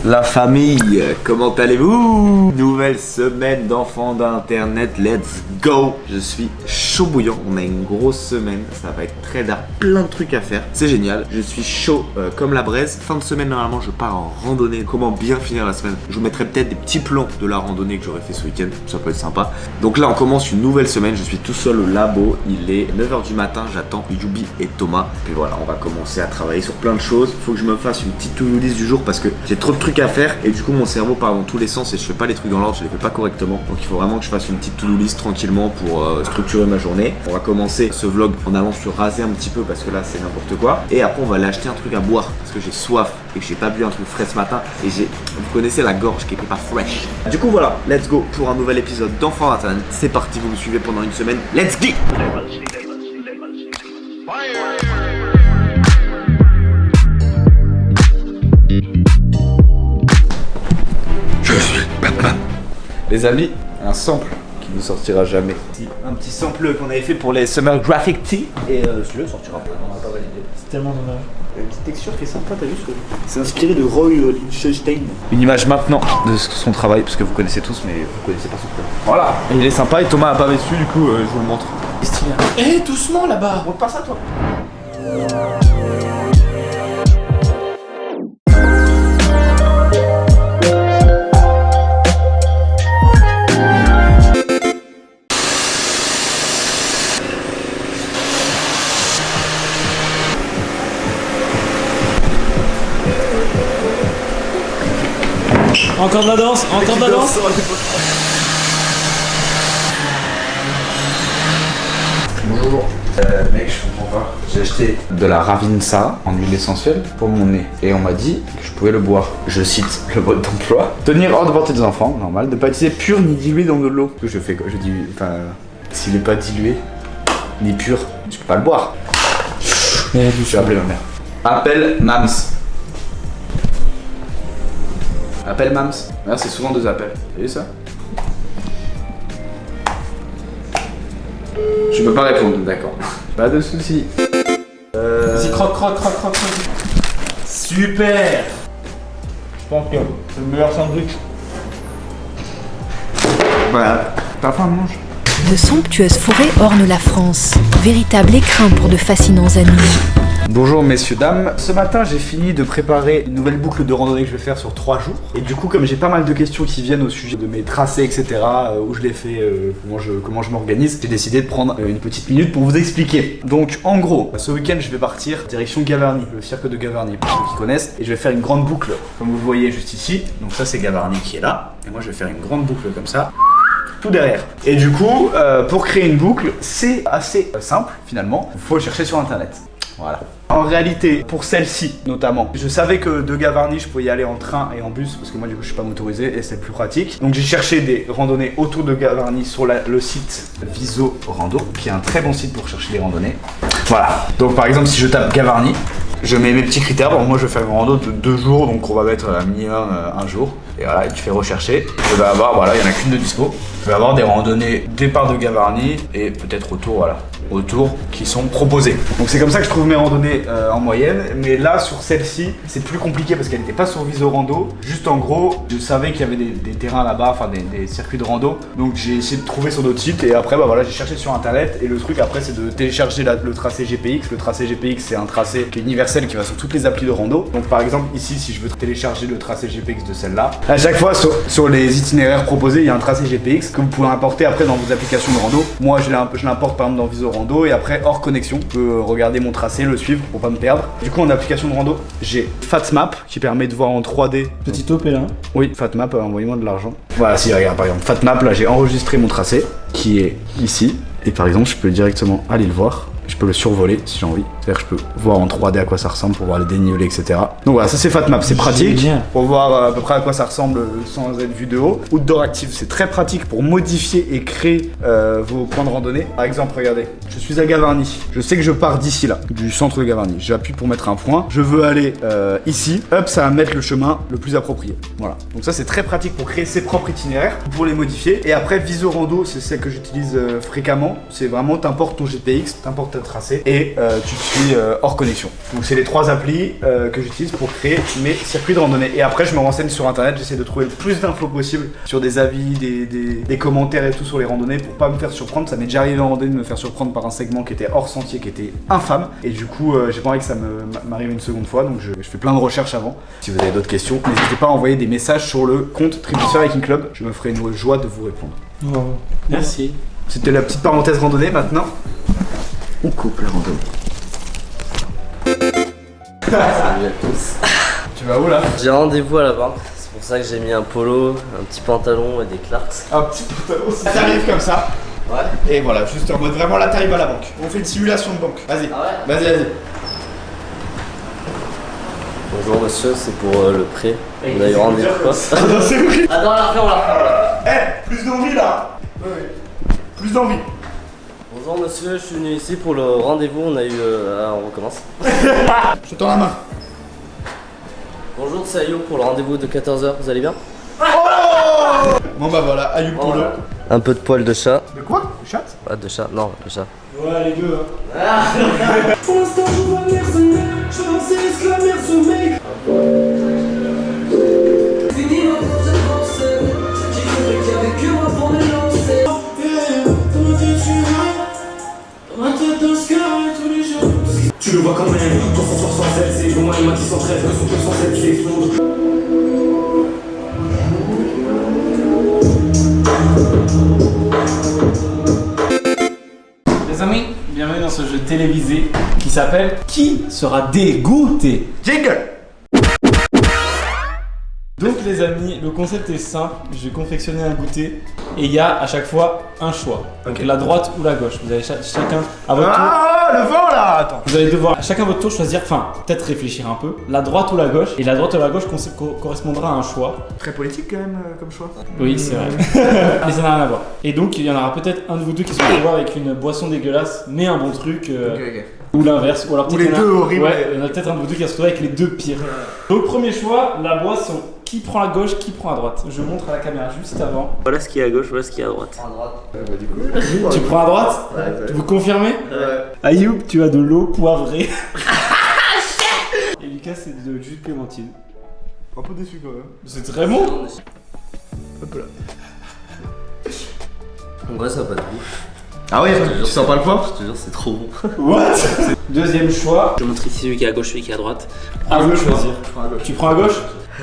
La famille, comment allez-vous? Nouvelle semaine d'enfants d'internet, let's go. Je suis chaud bouillant, on a une grosse semaine, ça va être très dark, plein de trucs à faire, c'est génial. Je suis chaud comme la braise. Fin de semaine normalement je pars en randonnée. Comment bien finir la semaine? Je vous mettrai peut-être des petits plans de la randonnée que j'aurais fait ce week-end, ça peut être sympa. Donc là on commence une nouvelle semaine, je suis tout seul au labo, il est 9h du matin, j'attends Yubi et Thomas. Puis voilà, on va commencer à travailler sur plein de choses. Faut que je me fasse une petite to-do list du jour parce que j'ai trop de trucs à faire et du coup mon cerveau part dans tous les sens et je fais pas les trucs dans l'ordre, je les fais pas correctement. Donc il faut vraiment que je fasse une petite to-do list tranquillement pour structurer ma journée. On va commencer ce vlog en allant se raser un petit peu parce que là c'est n'importe quoi. Et après on va aller acheter un truc à boire parce que j'ai soif et que j'ai pas bu un truc frais ce matin et vous connaissez la gorge qui était pas fresh. Du coup voilà, let's go pour un nouvel épisode d'Enfants d'Internet. C'est parti, vous me suivez pendant une semaine. Let's go. Je suis Batman. Les amis, un sample qui ne sortira jamais. Un petit sample qu'on avait fait pour les Summer Graphic Tee et celui-là sortira pas, on va pas valider. C'est tellement dommage. Une petite texture qui est sympa, t'as vu ce que c'est inspiré de Roy Lichtenstein. Une image maintenant de son travail, parce que vous connaissez tous, mais vous connaissez pas son travail. Voilà, et il est sympa et Thomas a pas dessus, du coup je vous le montre. C'est stylé. Eh, doucement là-bas. Montre pas ça toi. Encore de la danse, encore de la danse. Bonjour. Mec, je comprends pas. J'ai acheté de la Ravinsa en huile essentielle pour mon nez et on m'a dit que je pouvais le boire. Je cite le mode d'emploi. Tenir hors de portée des enfants, normal. Ne pas utiliser pur ni dilué dans de l'eau. Je fais quoi? Je dis, enfin, s'il est pas dilué ni pur, je peux pas le boire. Je vais appeler ma mère. Appelle Mams. Appelle Mams. Là, c'est souvent 2 appels. T'as vu ça? Je peux pas répondre, d'accord. Pas de soucis. Vas-y, croque. Super. Je pense que c'est le meilleur sandwich. Voilà. T'as faim, mange. De somptueuses forêts ornent la France, véritable écrin pour de fascinants animaux. Bonjour messieurs, dames. Ce matin, j'ai fini de préparer une nouvelle boucle de randonnée que je vais faire sur 3 jours. Et du coup, comme j'ai pas mal de questions qui viennent au sujet de mes tracés, etc., où je les fais, comment je m'organise, j'ai décidé de prendre une petite minute pour vous expliquer. Donc, en gros, ce week-end, je vais partir direction Gavarnie, le cirque de Gavarnie, pour ceux qui connaissent. Et je vais faire une grande boucle, comme vous le voyez juste ici. Donc ça, c'est Gavarnie qui est là. Et moi, je vais faire une grande boucle comme ça. Tout derrière. Et du coup, pour créer une boucle, c'est assez simple, finalement. Il faut chercher sur internet. Voilà. En réalité, pour celle-ci notamment, je savais que de Gavarnie, je pouvais y aller en train et en bus parce que moi du coup je suis pas motorisé et c'est plus pratique. Donc j'ai cherché des randonnées autour de Gavarnie sur le site Viso Rando, qui est un très bon site pour chercher des randonnées. Voilà. Donc par exemple, si je tape Gavarnie, je mets mes petits critères. Bon, moi je vais faire une rando de 2 jours, donc on va mettre minimum 1 jour. Et voilà, et tu fais rechercher. Je vais avoir, voilà, il y en a qu'une de dispo. Je vais avoir des randonnées départ de Gavarnie et peut-être autour, voilà. Autour qui sont proposés. Donc c'est comme ça que je trouve mes randonnées en moyenne. Mais là sur celle-ci c'est plus compliqué parce qu'elle n'était pas sur Viso Rando. Juste en gros je savais qu'il y avait des terrains là-bas, enfin des circuits de rando. Donc j'ai essayé de trouver sur d'autres sites et après bah voilà, j'ai cherché sur internet. Et le truc après c'est de télécharger le tracé GPX. Le tracé GPX c'est un tracé qui est universel qui va sur toutes les applis de rando. Donc par exemple ici si je veux télécharger le tracé GPX de celle-là, à chaque fois sur les itinéraires proposés il y a un tracé GPX que vous pouvez importer après dans vos applications de rando. Moi je l'importe par exemple dans Viso Rando et après hors connexion, je peux regarder mon tracé, le suivre pour pas me perdre. Du coup en application de rando, j'ai FatMap qui permet de voir en 3D. Petit OP là. Oui, FatMap, envoyez-moi de l'argent. Voilà, si regarde par exemple, FatMap, là j'ai enregistré mon tracé qui est ici. Et par exemple, je peux directement aller le voir. Je peux le survoler si j'ai envie. C'est-à-dire que je peux voir en 3D à quoi ça ressemble pour voir les dénivelés, etc. Donc voilà, ça c'est FatMap, c'est pratique pour voir à peu près à quoi ça ressemble sans être vu de haut. Outdoor Active, c'est très pratique pour modifier et créer vos points de randonnée. Par exemple, regardez, je suis à Gavarnie. Je sais que je pars d'ici là, du centre de Gavarnie. J'appuie pour mettre un point. Je veux aller ici. Hop, ça va mettre le chemin le plus approprié. Voilà. Donc ça c'est très pratique pour créer ses propres itinéraires, pour les modifier. Et après, Viso Rando, c'est celle que j'utilise fréquemment. C'est vraiment, t'importes ton GPX, t'importes te tracer et tu suis hors connexion. Donc c'est les 3 applis que j'utilise pour créer mes circuits de randonnée. Et après je me renseigne sur internet, j'essaie de trouver le plus d'infos possible sur des avis, des commentaires et tout sur les randonnées pour pas me faire surprendre. Ça m'est déjà arrivé en randonnée de me faire surprendre par un segment qui était hors sentier, qui était infâme. Et du coup j'ai pas envie que ça m'arrive une seconde fois, donc je fais plein de recherches avant. Si vous avez d'autres questions, n'hésitez pas à envoyer des messages sur le compte Triple Hiking Club. Je me ferai une joie de vous répondre. Oh, merci. C'était la petite parenthèse randonnée. Maintenant, on coupe la randonnée. Salut à tous. Tu vas où là? J'ai rendez-vous à la banque, c'est pour ça que j'ai mis un polo, un petit pantalon et des Clarks. Un petit pantalon. T'arrives comme ça. Ouais. Et voilà, juste en mode vraiment là t'arrives à la banque. On fait une simulation de banque. Vas-y. Ah ouais? Vas-y. Bonjour monsieur, c'est pour le prêt. On a eu rendez-vous quoi? C'est horrible. Attends, on la refait. Plus d'envie là. Oui. Plus d'envie. Bonjour monsieur, je suis venu ici pour le rendez-vous, on a eu... on recommence. Je te tends la main. Bonjour, c'est Ayo pour le rendez-vous de 14h, vous allez bien? Bon bah voilà, Ayoub pour le. Un peu de poil de chat. De quoi? De chat? Pas de chat, non, de chat. Ouais, les deux. Pour l'instant, je vois mercenaire, je vais lancer l'exclamation ce mec. Fini ma pause de français, j'ai compris qu'il y avait que moi pour me lancer. Dans ma tête, tu vois, dans ma tête, dans ce cas, tous les jours. Tu le vois quand même, ton sang sur 107, c'est pour moi, il m'a dit 113, que son cœur 107 qui explose. Les amis, bienvenue dans ce jeu télévisé qui s'appelle Qui sera dégoûté? Jingle. Donc les amis, le concept est simple, j'ai confectionné un goûter et il y a à chaque fois un choix. Donc la droite ou la gauche. Vous avez chacun à votre tour. Ah, le vent là. Attends. Vous allez devoir à chacun votre tour choisir, enfin peut-être réfléchir un peu, la droite ou la gauche. Et la droite ou la gauche correspondra à un choix. Très politique quand même comme choix. Oui, c'est vrai. Mais ça n'a rien à voir. Et donc il y en aura peut-être un de vous deux qui se retrouvera avec une boisson dégueulasse, mais un bon truc. Ok. Ou l'inverse. Ou alors peut-être les il y en a- deux horribles. Ouais, il y en a peut-être un de vous deux qui va se retrouver avec les deux pires. Donc premier choix, la boisson. Qui prend à gauche, qui prend à droite? Je montre à la caméra juste avant. Voilà ce qui est à gauche, voilà ce qui est à droite. À droite. Tu prends à droite? Ouais. Vous confirmez? Ouais. Ayoub, tu as de l'eau poivrée. Et Lucas, c'est de jus de clémentine. Un peu déçu quand même. C'est très bon. Hop là. En vrai, ça a pas de goût. Ah ouais, Je te jure, tu sens pas le poivre? Je te jure, c'est trop bon. What? Deuxième choix. Je montre ici celui qui est à gauche, celui qui est à droite. À vous de choisir. Tu prends à gauche?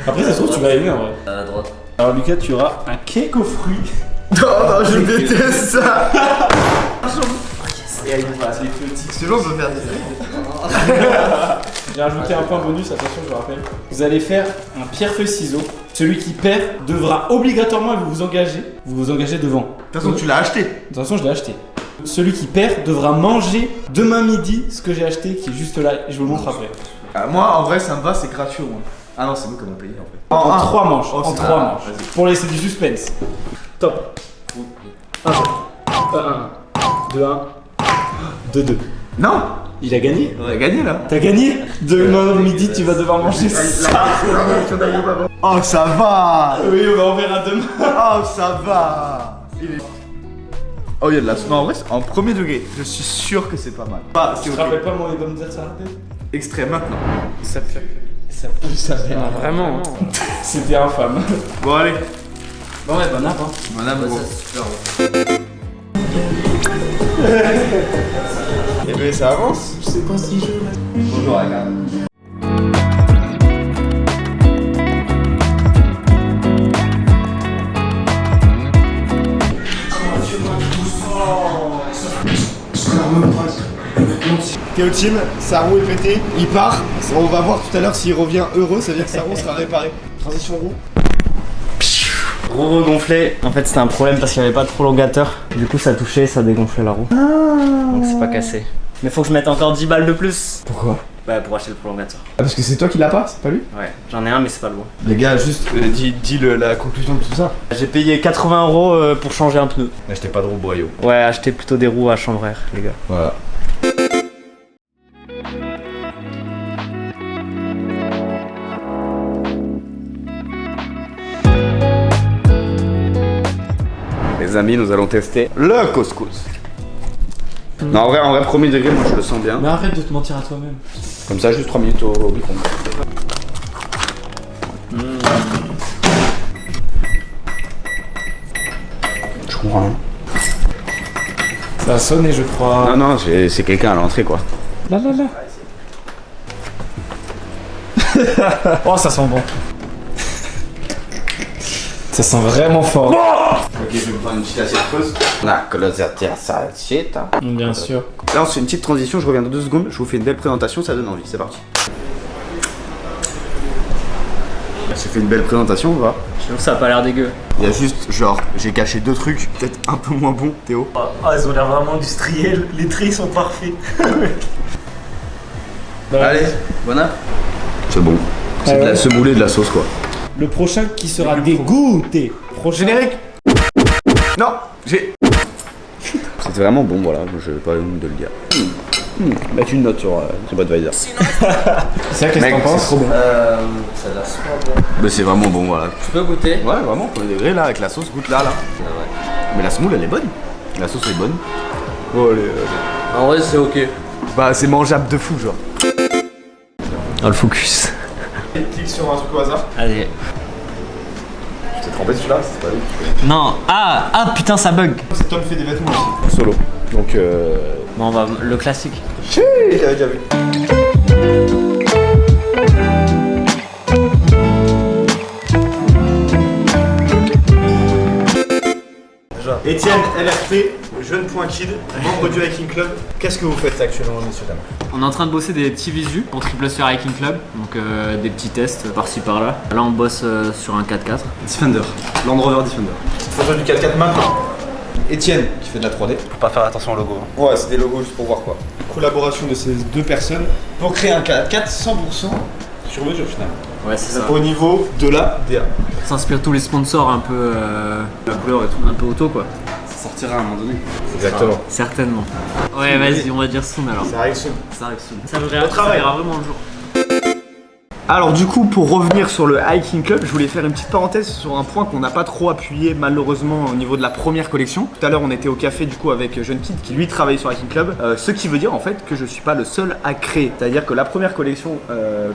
Après, ça se trouve, tu vas aimer en vrai. À droite. Alors, Lucas, tu auras un cake aux fruits. Non, je déteste ça. Et Ayoub, voilà, c'est petit. Ce jour, je veux faire des J'ai rajouté un point bonus, attention, je vous rappelle. Vous allez faire un pierre-feuille-ciseau. Celui qui perd devra obligatoirement vous engager devant. De toute façon, tu l'as acheté. De toute façon, je l'ai acheté. Celui qui perd devra manger demain midi ce que j'ai acheté, qui est juste là, et je vous le montre après. Moi, en vrai, ça me va, c'est gratuit au moins. Ah non, c'est nous qui avons payé en fait. En 3 manches. Oh, En c'est 3 pas- manches. vas-y. Pour laisser du suspense. Top. 1, 2, 1, 2, 2. Non, Il a gagné. on a gagné là. T'as gagné. Demain midi, tu vas devoir manger ça. Oh, ça va. Oui, on verra demain. Oh, ça va. Oh, il y a de la. Non, en vrai, c'est en premier degré. Je suis sûr que c'est pas mal. Bah, Tu te rappelles pas mon album de ça? Extrait maintenant. Ça fait. Ça fait. Vraiment. C'était infâme. Bon, allez. Bon, ouais, bon app, hein. Madame, Ouais, gros. ça, c'est super bon. Eh ben, ça avance. Je sais pas si je. Bonjour, regarde. Théo Team, sa roue est pétée, il part. On va voir tout à l'heure s'il revient heureux, ça veut dire que sa roue sera réparée. Transition roue. Roue regonflée. En fait, c'était un problème parce qu'il n'y avait pas de prolongateur. Du coup, ça touchait, ça dégonflait la roue. Donc, c'est pas cassé. Mais faut que je mette encore 10 balles de plus. Pourquoi? Bah, pour acheter le prolongateur. Ah, parce que c'est toi qui l'as pas, c'est pas lui? Ouais, j'en ai un, mais c'est pas le bon. Les gars, juste dis la conclusion de tout ça. J'ai payé 80 € pour changer un pneu. N'achetez pas de roue boyau. Ouais, achetez plutôt des roues à chambre air, les gars. Voilà. Les amis, nous allons tester le couscous. Non, en vrai, premier degré, moi je le sens bien. Mais arrête de te mentir à toi-même. Comme ça, juste 3 minutes au micro-ondes. Je comprends rien. Ça a sonné, je crois. Non, c'est quelqu'un à l'entrée quoi. Là. Oh, ça sent bon. Ça sent vraiment fort. Ok, je vais me prendre une petite assiette creuse. La assiette. Bien sûr. Là, on se fait une petite transition, je reviens dans 2 secondes. Je vous fais une belle présentation, ça donne envie. C'est parti. J'ai fait une belle présentation, on va. Je trouve que ça a pas l'air dégueu. Il y a juste, genre, j'ai caché 2 trucs, peut-être un peu moins bons, Théo. Ah, ils ont l'air vraiment industriels. Les traits sont parfaits. Allez, bon app. C'est bon. C'est de la semoule et de la sauce quoi. Le prochain qui sera dégoûté. Générique. Non, j'ai. C'était vraiment bon, voilà, je vais pas honte de le dire. Mettre une note sur TripAdvisor. C'est ça, qu'est-ce que t'en penses? trop bon. Ça a l'air super bon. Mais c'est vraiment bon, voilà. Tu peux goûter? Ouais, vraiment, premier degré là, avec la sauce, goûte là. Ah ouais. Mais la semoule, elle est bonne. La sauce est bonne. Oh, allez. En vrai, c'est ok. Bah, c'est mangeable de fou, genre. Oh, le focus. Clique sur un truc au hasard. Allez. C'est trempé celui-là, c'est pas lui. Non, ah, putain, ça bug. C'est Tom fait des vêtements aussi. Solo. Donc, Bon, on va le classique. j'avais déjà vu. Étienne, LRP, jeune.kid, membre du Hiking Club. Qu'est-ce que vous faites actuellement, messieurs dames? On est en train de bosser des petits visus pour Triple Sphere Hiking Club, donc des petits tests par-ci par-là. Là on bosse sur un 4x4. Defender, Land Rover Defender. Faut jouer du 4x4 maintenant. Étienne, qui fait de la 3D. Faut pas faire attention au logo. Ouais, c'est des logos juste pour voir quoi. Collaboration de ces 2 personnes pour créer un 4x4 100% sur mesure finalement. Ouais, c'est ça. Au niveau de la DA. Ça s'inspire tous les sponsors un peu. La couleur et tout. Un peu auto quoi. Ça sortira à un moment donné. Exactement. Certainement. Ouais, vas-y, on va dire soon alors. Ça arrive soon. Ça arrive soon. Ça verra vraiment le jour. Alors du coup, pour revenir sur le Hiking Club, je voulais faire une petite parenthèse sur un point qu'on n'a pas trop appuyé malheureusement au niveau de la première collection. Tout à l'heure on était au café du coup avec Jeune Kid qui lui travaille sur Hiking Club, ce qui veut dire en fait que je suis pas le seul à créer. C'est-à-dire que la première collection,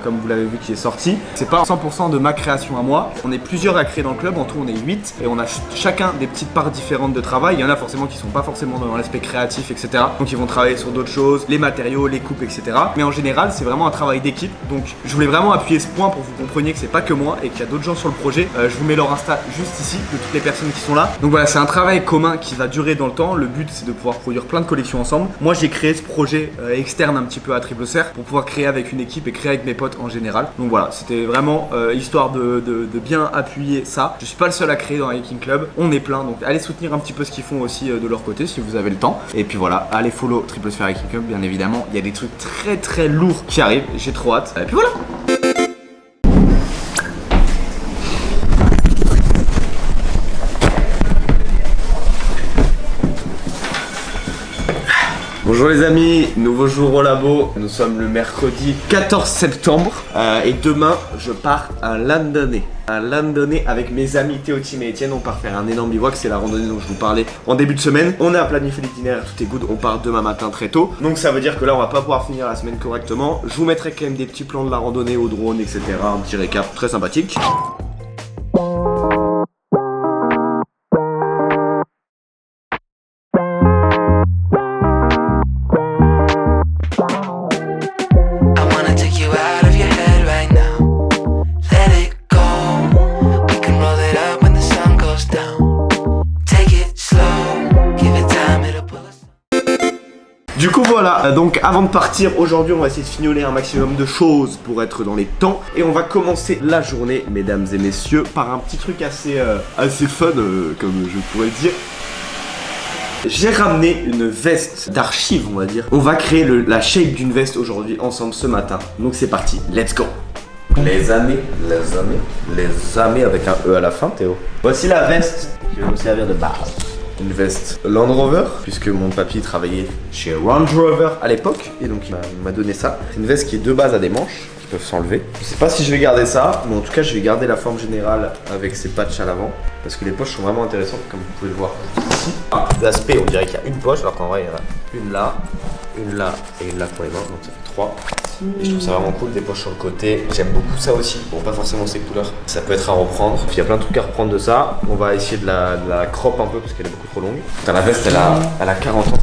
comme vous l'avez vu qui est sortie, c'est pas 100% de ma création à moi. On est plusieurs à créer dans le club, en tout on est 8 et on a chacun des petites parts différentes de travail. Il y en a forcément qui sont pas forcément dans l'aspect créatif, etc. Donc ils vont travailler sur d'autres choses, les matériaux, les coupes, etc. Mais en général c'est vraiment un travail d'équipe. Donc je voulais vraiment appuyer ce point pour que vous compreniez que c'est pas que moi et qu'il y a d'autres gens sur le projet. Je vous mets leur Insta juste ici de toutes les personnes qui sont là. Donc voilà, c'est un travail commun qui va durer dans le temps. Le but c'est de pouvoir produire plein de collections ensemble. Moi j'ai créé ce projet externe un petit peu à Triple Sphere pour pouvoir créer avec une équipe et créer avec mes potes en général. Donc voilà, c'était vraiment histoire de bien appuyer ça. Je suis pas le seul à créer dans Hiking Club, on est plein, donc allez soutenir un petit peu ce qu'ils font aussi de leur côté si vous avez le temps. Et puis voilà, allez follow Triple Sphere Hiking Club bien évidemment. Il y a des trucs très très lourds qui arrivent, j'ai trop hâte. Et puis voilà. Bonjour les amis, nouveau jour au labo. Nous sommes le mercredi 14 septembre et demain je pars à Landonnais. À Landonnais avec mes amis Théo, Tim et Etienne. On part faire un énorme bivouac, c'est la randonnée dont je vous parlais en début de semaine. On a planifié l'itinéraire, tout est good, on part demain matin très tôt. Donc ça veut dire que là on va pas pouvoir finir la semaine correctement. Je vous mettrai quand même des petits plans de la randonnée au drone, etc. Un petit récap très sympathique. Du coup voilà, donc avant de partir, aujourd'hui on va essayer de fignoler un maximum de choses pour être dans les temps. Et on va commencer la journée, mesdames et messieurs, par un petit truc assez fun, comme je pourrais le dire. J'ai ramené une veste d'archives, on va dire. On va créer la shape d'une veste aujourd'hui ensemble ce matin. Donc c'est parti, let's go. Les amis avec un E à la fin, Théo. Voici la veste qui va nous servir de base. Une veste Land Rover, puisque mon papy travaillait chez Range Rover à l'époque, et donc il m'a donné ça. C'est une veste qui est de base à des manches, qui peuvent s'enlever. Je sais pas si je vais garder ça, mais en tout cas je vais garder la forme générale avec ces patchs à l'avant. Parce que les poches sont vraiment intéressantes comme vous pouvez le voir ici. L'aspect on dirait qu'il y a une poche alors qu'en vrai il y en a une là et une là pour les mains, donc ça fait 3. Et je trouve ça vraiment cool, des poches sur le côté. J'aime beaucoup ça aussi, bon pas forcément ces couleurs. Ça peut être à reprendre, puis il y a plein de trucs à reprendre de ça. On va essayer de la crop un peu parce qu'elle est beaucoup trop longue. Putain, la veste elle a 40 ans.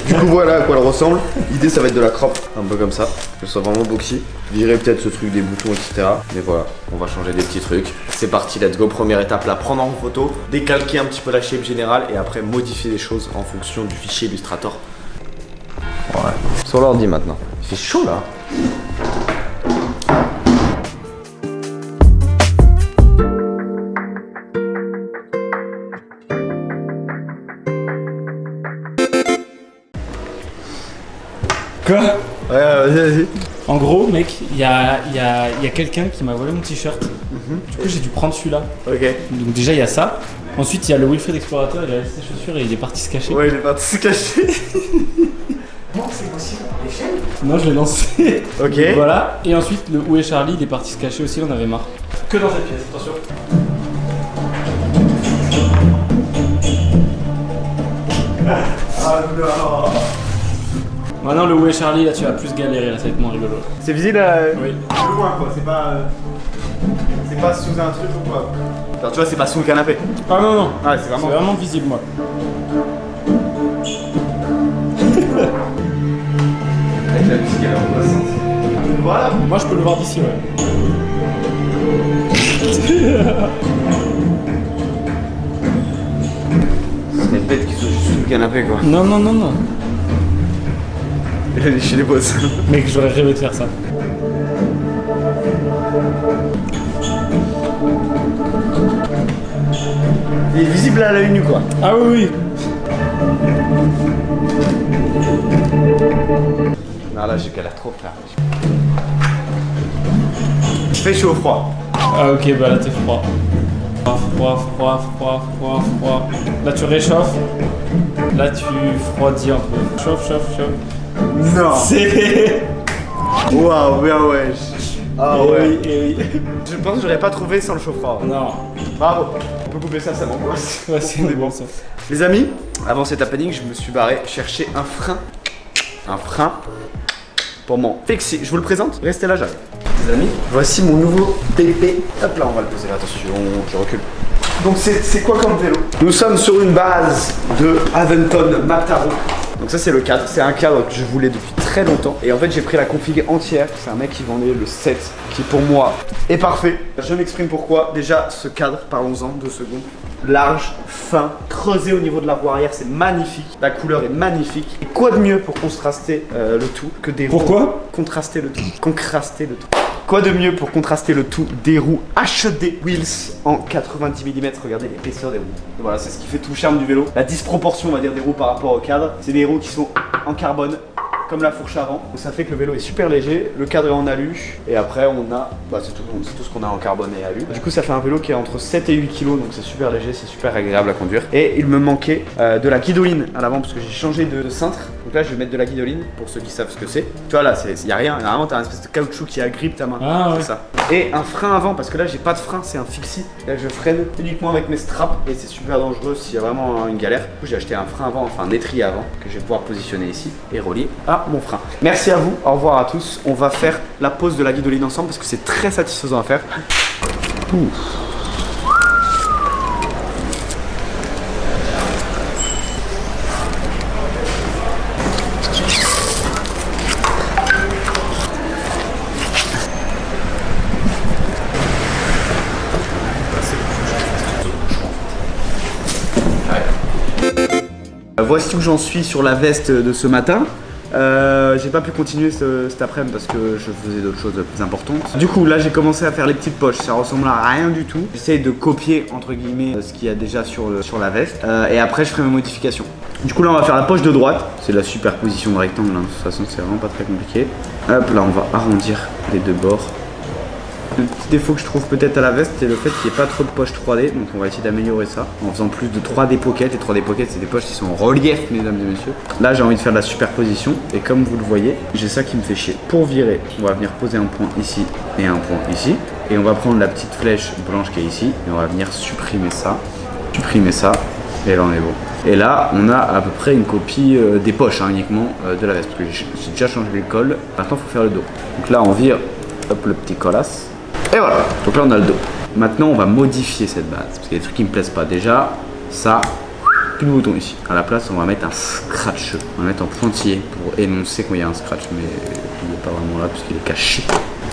Du coup voilà à quoi elle ressemble. L'idée ça va être de la crop, un peu comme ça, que ce soit vraiment boxy. Je dirais peut-être ce truc des boutons etc. Mais voilà, on va changer des petits trucs. C'est parti, let's go. Première étape, la prendre en photo, décalquer un petit peu la shape générale et après modifier les choses en fonction du fichier Illustrator. Ouais. Sur l'ordi maintenant. Il fait chaud là. Quoi? Ouais, vas-y. En gros, mec, il y a quelqu'un qui m'a volé mon t-shirt. Du coup, j'ai dû prendre celui-là. Ok. Donc déjà, il y a ça. Ensuite, il y a le Wilfred Explorateur, il a laissé ses chaussures et il est parti se cacher. Ouais, il est parti se cacher. Non, c'est possible. L'échelle. Non, je l'ai lancé. Ok. Voilà. Et ensuite, le Où est Charlie, il est parti se cacher aussi, il en avait marre. Que dans cette pièce, attention. Ah non. Maintenant, le Où est Charlie, là, tu vas plus galérer, là, ça va être moins rigolo. C'est visible Oui. loin quoi, c'est pas sous un truc ou quoi. Alors tu vois, c'est pas sous le canapé. Ah non, non. Ouais, c'est C'est vraiment. vraiment visible, moi. Avec la musique, elle est angoissante. Voilà. Moi, je peux le voir d'ici, ouais. C'est bête qu'ils soient juste sous le canapé quoi. Non, non, non, non. Il a léché les boss. Mec, j'aurais rêvé de faire ça. Il est visible à l'œil nu quoi. Ah oui, oui. Non là j'ai galère trop frère. Il fait chaud ou froid. Ah ok, bah là t'es froid. Froid. Là tu réchauffes. Là tu refroidis un peu. Chauffe. Non. C'est... Waouh, bien ouais. Ah Eh ouais. oui, eh oui. Je pense que j'aurais pas trouvé sans le chaud-froid. Non. Bravo. On peut couper ça m'angoisse. Ouais, c'est bon ça. Les amis, avant cet happening, je me suis barré chercher un frein. Un frein pour m'en fixer. Je vous le présente, restez là, j'arrive. Les amis, voici mon nouveau TP. Hop là, on va le poser là, attention, je recule. Donc c'est quoi comme vélo? Nous sommes sur une base de Aventon Mataro. Donc ça c'est le cadre, c'est un cadre que je voulais depuis très longtemps. Et en fait j'ai pris la config entière, c'est un mec qui vendait le 7, qui pour moi est parfait. Je m'exprime pourquoi. Déjà ce cadre, parlons-en 2 secondes. Large, fin, creusé au niveau de la roue arrière, c'est magnifique. La couleur est magnifique. Et quoi de mieux pour contraster le tout que des roues? Pourquoi? Contraster le tout. Contraster le tout. Quoi de mieux pour contraster le tout? Des roues HD Wheels en 90 mm. Regardez l'épaisseur des roues. Voilà, c'est ce qui fait tout le charme du vélo. La disproportion, on va dire, des roues par rapport au cadre. C'est des roues qui sont en carbone, comme la fourche avant. Donc ça fait que le vélo est super léger, le cadre est en alu. Et après, on a, c'est tout ce qu'on a en carbone et alu. Du coup, ça fait un vélo qui est entre 7 et 8 kg, donc c'est super léger, c'est super agréable à conduire. Et il me manquait de la guidoline à l'avant parce que j'ai changé de cintre. Donc là, je vais mettre de la guidoline pour ceux qui savent ce que c'est. Tu vois, là, il n'y a rien. Normalement, tu as une espèce de caoutchouc qui agrippe ta main. Ah ouais. C'est ça. Et un frein avant, parce que là, j'ai pas de frein, c'est un fixie. Là, je freine uniquement avec mes straps et c'est super dangereux s'il y a vraiment une galère. Du coup, j'ai acheté un frein avant, enfin un étrier avant, que je vais pouvoir positionner ici et relier à mon frein. Merci à vous, au revoir à tous. On va faire la pose de la guidoline ensemble parce que c'est très satisfaisant à faire. Ouf. Voici où j'en suis sur la veste de ce matin. J'ai pas pu continuer cet après-midi parce que je faisais d'autres choses plus importantes. Du coup là j'ai commencé à faire les petites poches, ça ressemble à rien du tout. J'essaye de copier entre guillemets ce qu'il y a déjà sur la veste et après je ferai mes modifications. Du coup là on va faire la poche de droite, c'est la superposition de rectangle hein. De toute façon c'est vraiment pas très compliqué. Hop là on va arrondir les deux bords. Le petit défaut que je trouve peut-être à la veste, c'est le fait qu'il n'y ait pas trop de poches 3D. Donc on va essayer d'améliorer ça en faisant plus de 3D pockets. Les 3D pockets, c'est des poches qui sont en relief, mesdames et messieurs. Là, j'ai envie de faire de la superposition. Et comme vous le voyez, j'ai ça qui me fait chier. Pour virer, on va venir poser un point ici et un point ici. Et on va prendre la petite flèche blanche qui est ici. Et on va venir supprimer ça. Et là, on est bon. Et là, on a à peu près une copie des poches uniquement de la veste. Parce que j'ai déjà changé le col. Maintenant, il faut faire le dos. Donc là, on vire hop, le petit colasse. Et voilà. Donc là, on a le dos. Maintenant, on va modifier cette base. Parce qu'il y a des trucs qui me plaisent pas. Déjà, ça, plus de bouton ici. À la place, on va mettre un scratch. On va mettre en pointillé pour énoncer quand il y a un scratch. Mais il n'est pas vraiment là parce qu'il est caché.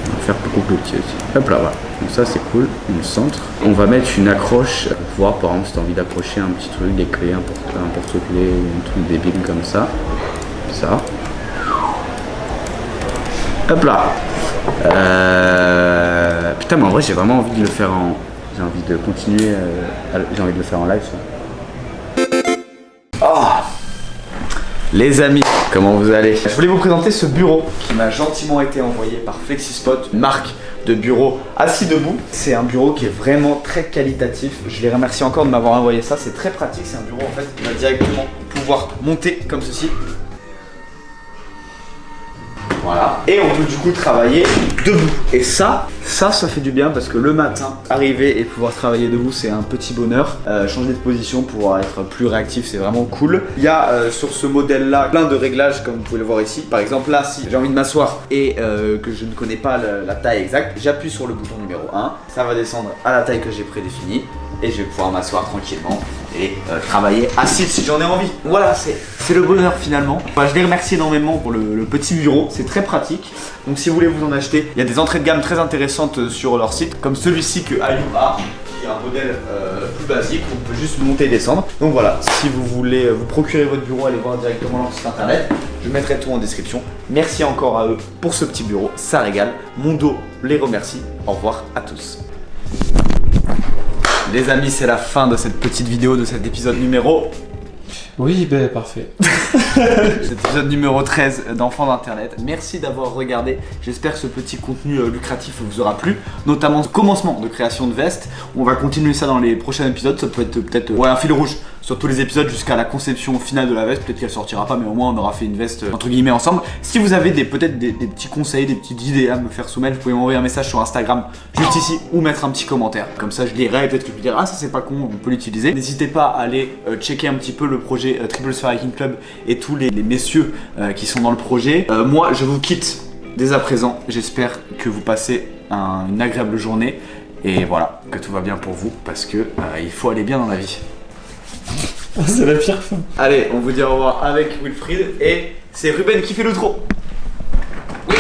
On va faire beaucoup plus petit aussi. Hop là, voilà. Donc ça c'est cool, on le centre. On va mettre une accroche pour pouvoir, par exemple, si tu as envie d'accrocher un petit truc, des clés, un porte-clés ou un truc débile comme ça. Ça. Hop là. Putain, mais en vrai j'ai vraiment envie de le faire en... J'ai envie de continuer, j'ai envie de le faire en live ça. Oh, les amis, comment vous allez? Je voulais vous présenter ce bureau qui m'a gentiment été envoyé par Flexispot, une marque de bureau assis debout. C'est un bureau qui est vraiment très qualitatif. Je les remercie encore de m'avoir envoyé ça. C'est très pratique. C'est un bureau en fait qui va directement pouvoir monter comme ceci. Voilà. Et on peut du coup travailler debout. Et ça fait du bien parce que le matin, arriver et pouvoir travailler debout, c'est un petit bonheur. Changer de position pour être plus réactif, c'est vraiment cool. Il y a sur ce modèle-là plein de réglages comme vous pouvez le voir ici. Par exemple là, si j'ai envie de m'asseoir et que je ne connais pas la taille exacte, j'appuie sur le bouton numéro 1. Ça va descendre à la taille que j'ai prédéfinie. Et je vais pouvoir m'asseoir tranquillement et travailler assis si j'en ai envie. Voilà, c'est le bonheur finalement. Enfin, je les remercie énormément pour le petit bureau, c'est très pratique. Donc si vous voulez vous en acheter, il y a des entrées de gamme très intéressantes sur leur site, comme celui-ci que Ayou a, qui est un modèle plus basique, où on peut juste monter et descendre. Donc voilà, si vous voulez vous procurer votre bureau, allez voir directement leur site internet. Je mettrai tout en description. Merci encore à eux pour ce petit bureau, ça régale. Mon dos les remercie. Au revoir à tous. Les amis, c'est la fin de cette petite vidéo, de cet épisode numéro... Oui, ben parfait. Cet épisode numéro 13 d'Enfants d'Internet. Merci d'avoir regardé. J'espère que ce petit contenu lucratif vous aura plu. Notamment ce commencement de création de vestes. On va continuer ça dans les prochains épisodes. Ça peut être peut-être un fil rouge sur tous les épisodes jusqu'à la conception finale de la veste. Peut-être qu'elle sortira pas, mais au moins on aura fait une veste entre guillemets ensemble. Si vous avez peut-être des petits conseils, des petites idées à me faire soumettre, vous pouvez m'envoyer un message sur Instagram juste ici ou mettre un petit commentaire. Comme ça je lirai et peut-être que je me dirai ah ça c'est pas con, on peut l'utiliser. N'hésitez pas à aller checker un petit peu le projet Triple Sphère Hiking Club et tous les messieurs qui sont dans le projet. Moi je vous quitte dès à présent. J'espère que vous passez une agréable journée et voilà, que tout va bien pour vous parce que il faut aller bien dans la vie. C'est la pire fin. Allez, on vous dit au revoir avec Wilfried et c'est Ruben qui fait l'outro. Oui.